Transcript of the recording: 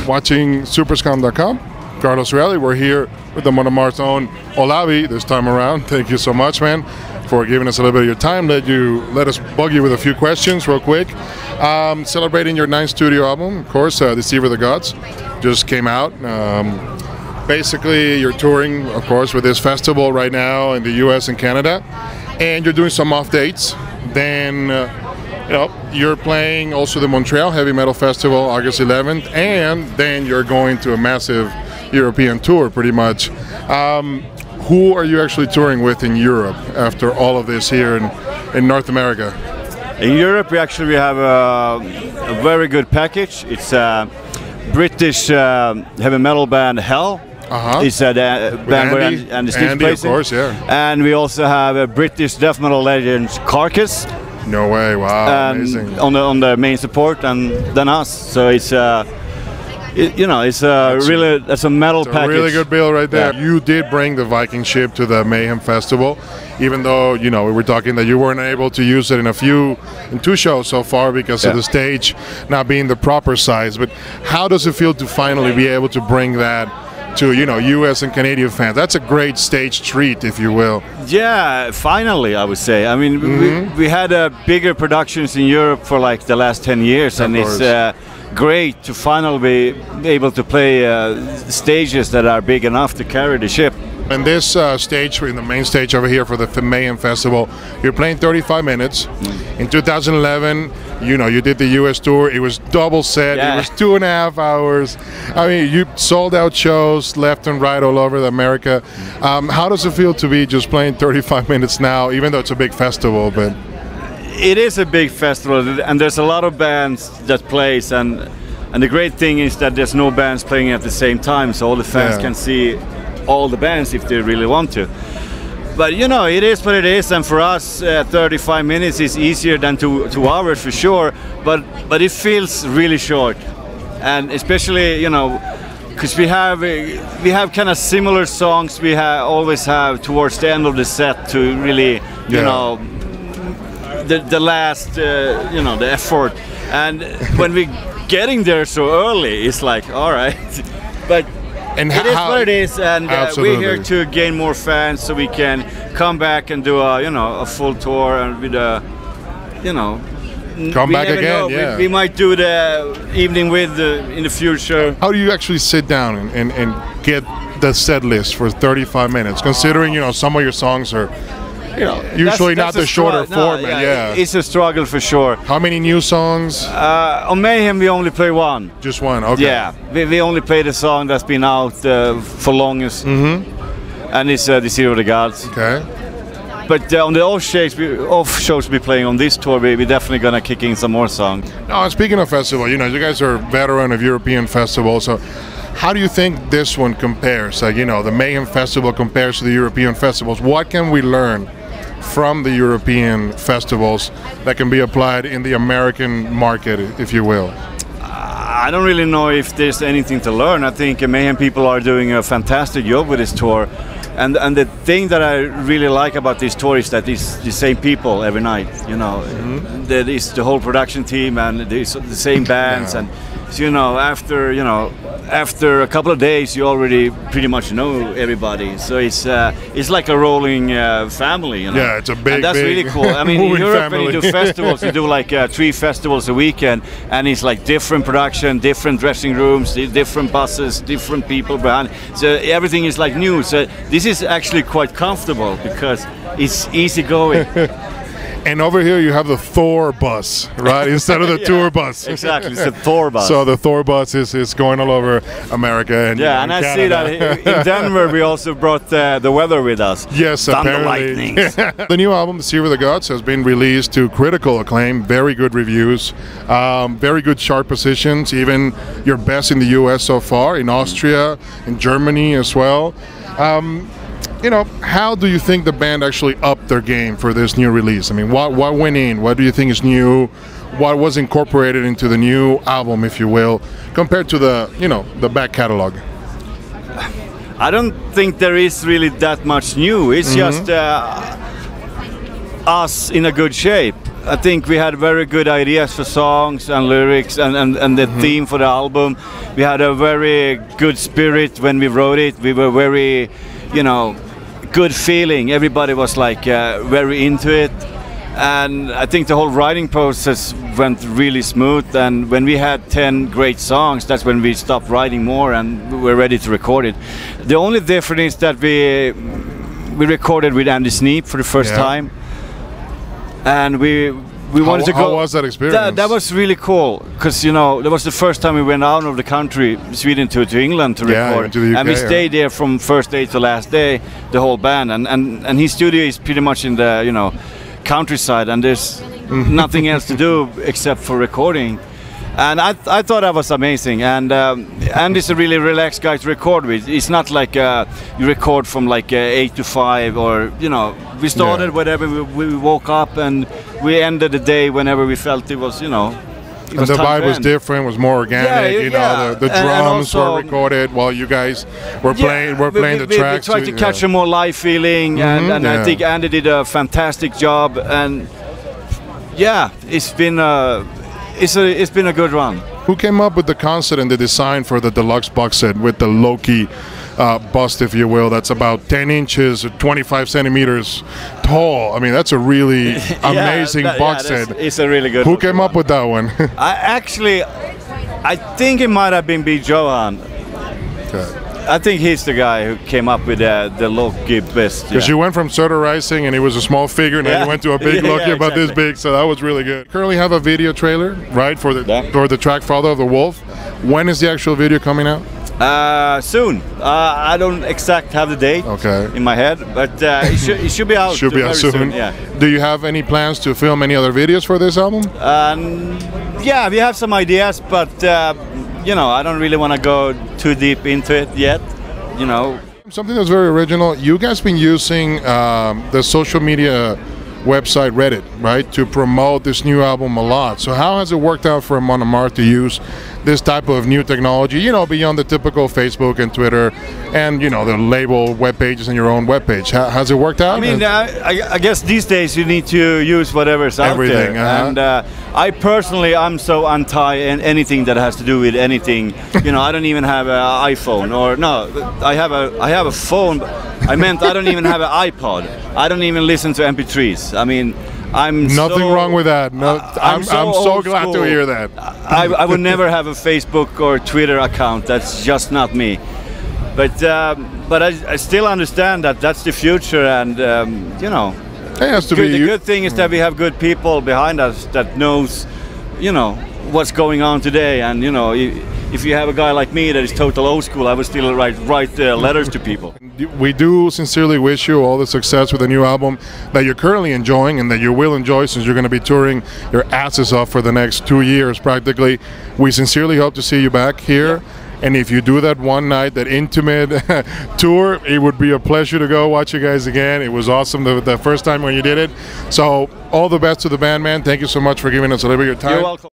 watching Superskum.com. Carlos Reilly. We're here with the AMON AMARTH's own Olavi this time around. Thank you so much, man, for giving us a little bit of your time. Let us bug you with a few questions real quick. Celebrating your 9th studio album, of course, Deceiver the Gods, just came out. Basically, you're touring, of course, with this festival right now in the US and Canada, and you're doing some off dates. Then, you're playing also the Montreal Heavy Metal Festival, August 11th, and then you're going to a massive European tour, pretty much. Who are you actually touring with in Europe after all of this here in North America? In Europe, we have a very good package. It's a British heavy metal band, Hell. It's a band where Andy Steve's of course, yeah. And we also have a British death metal legend, Carcass. No way! Wow, amazing. On the main support, and then us. So it's that's a metal package. A really good bill right there. Yeah. You did bring the Viking ship to the Mayhem Festival, even though we were talking that you weren't able to use it in 2 shows so far because of the stage not being the proper size. But how does it feel to finally be able to bring that to U.S. and Canadian fans? That's a great stage treat, if you will. Yeah, finally, I would say. I mean, we had bigger productions in Europe for like the last 10 years, and it's great to finally be able to play stages that are big enough to carry the ship. And this stage, in the main stage over here for the Mayhem Festival, you're playing 35 minutes. In 2011, you did the US tour. It was double set. It was 2.5 hours. I mean, you sold out shows left and right all over America. How does it feel to be just playing 35 minutes now, even though it's a big festival? But it is a big festival, and there's a lot of bands that plays, and the great thing is that there's no bands playing at the same time, so all the fans can see all the bands if they really want to. But it is what it is, and for us 35 minutes is easier than 2 hours for sure, but it feels really short. And especially because we have kind of similar songs we always have towards the end of the set to really the last the effort. And when we getting there so early, it's like, all right. But it is what it is, and we're here to gain more fans, so we can come back and do a full tour, and with come back again. We might do the evening with in the future. How do you actually sit down and get the set list for 35 minutes? Considering some of your songs are usually not the shorter format. It's a struggle for sure. How many new songs? On Mayhem we only play one. Just one, okay. Yeah, we only play the song that's been out for longest, and it's Deceiver the Gods. Okay. But on the off shows we're playing on this tour, we're definitely gonna kick in some more songs. Now, speaking of festival, you guys are veteran of European festivals, so how do you think this one compares? The Mayhem Festival compares to the European festivals. What can we learn from the European festivals that can be applied in the American market, if you will? I don't really know if there's anything to learn. I think Mayhem people are doing a fantastic job with this tour. And the thing that I really like about this tour is that it's the same people every night. That is the whole production team, and it's the same bands. And so, after a couple of days, you already pretty much know everybody. So it's like a rolling family. Yeah, it's a big. And that's really cool. I mean, in Europe, when you do festivals, you do like 3 festivals a weekend, and it's like different production, different dressing rooms, different buses, different people behind. So everything is like new. So this is actually quite comfortable because it's easy going. And over here you have the Thor bus, right? Instead of the tour bus. Exactly, it's the Thor bus. So the Thor bus is going all over America and and I see that in Denver we also brought the weather with us. Yes, apparently. The new album, Deceiver the Gods, has been released to critical acclaim, very good reviews, very good chart positions, even your best in the US so far, in Austria, in Germany as well. How do you think the band actually upped their game for this new release? I mean, what went in? What do you think is new? What was incorporated into the new album, if you will, compared to the back catalog? I don't think there is really that much new. It's just us in a good shape. I think we had very good ideas for songs and lyrics and the theme for the album. We had a very good spirit when we wrote it. We were very, you know, good feeling. Everybody was like very into it. And I think the whole writing process went really smooth. And when we had 10 great songs, that's when we stopped writing more and we were ready to record it. The only difference is that we recorded with Andy Sneap for the first time. And we wanted to go. How was that experience? That was really cool, because you know that was the first time we went out of the country, Sweden to England to record, to the UK, and we stayed there from first day to last day, the whole band. And his studio is pretty much in the countryside, and there's nothing else to do except for recording. And I thought that was amazing. And Andy's a really relaxed guy to record with. It's not like you record from like 8 to 5, or we started whenever we woke up, and we ended the day whenever we felt it was, And the vibe was different, was more organic. The drums were recorded while you guys were playing. The tracks. We tried to catch a more live feeling, and I think Andy did a fantastic job. And it's been a good run. Who came up with the concept and the design for the deluxe box set with the Loki bust, if you will, that's about 10 inches, 25 centimeters tall? I mean, that's a really amazing box set. It's a really good Who came up with that one? I think it might have been B. Johan. Okay. I think he's the guy who came up with the Loki best. Because you went from Soda Rising and he was a small figure, and then you went to a big Loki about this big, so that was really good. Currently have a video trailer, right, for the track Father of the Wolf. When is the actual video coming out? Soon. I don't exact have the date in my head, but it should be out. Should be out soon. Yeah. Do you have any plans to film any other videos for this album? Yeah, we have some ideas, but I don't really want to go too deep into it yet. Something that's very original. You guys been using the social media website Reddit, right, to promote this new album a lot. So how has it worked out for AMON AMARTH to use this type of new technology, beyond the typical Facebook and Twitter and, the label web pages and your own web page? Has it worked out? I mean, I guess these days you need to use whatever's out there. And I personally, I'm so anti anything that has to do with anything. I don't even have an iPhone, or no, I have a phone. I meant I don't even have an iPod. I don't even listen to MP3s. I mean, I'm nothing wrong with that. No, I'm so glad to hear that. I would never have a Facebook or Twitter account. That's just not me. But I still understand that that's the future, and it has to be. The good thing is that we have good people behind us that knows, what's going on today, and if you have a guy like me that is total old school, I would still write letters to people. We do sincerely wish you all the success with the new album that you're currently enjoying and that you will enjoy, since you're going to be touring your asses off for the next 2 years practically. We sincerely hope to see you back here. And if you do that one night, that intimate tour, it would be a pleasure to go watch you guys again. It was awesome the first time when you did it. So all the best to the band, man. Thank you so much for giving us a little bit of your time. You're welcome.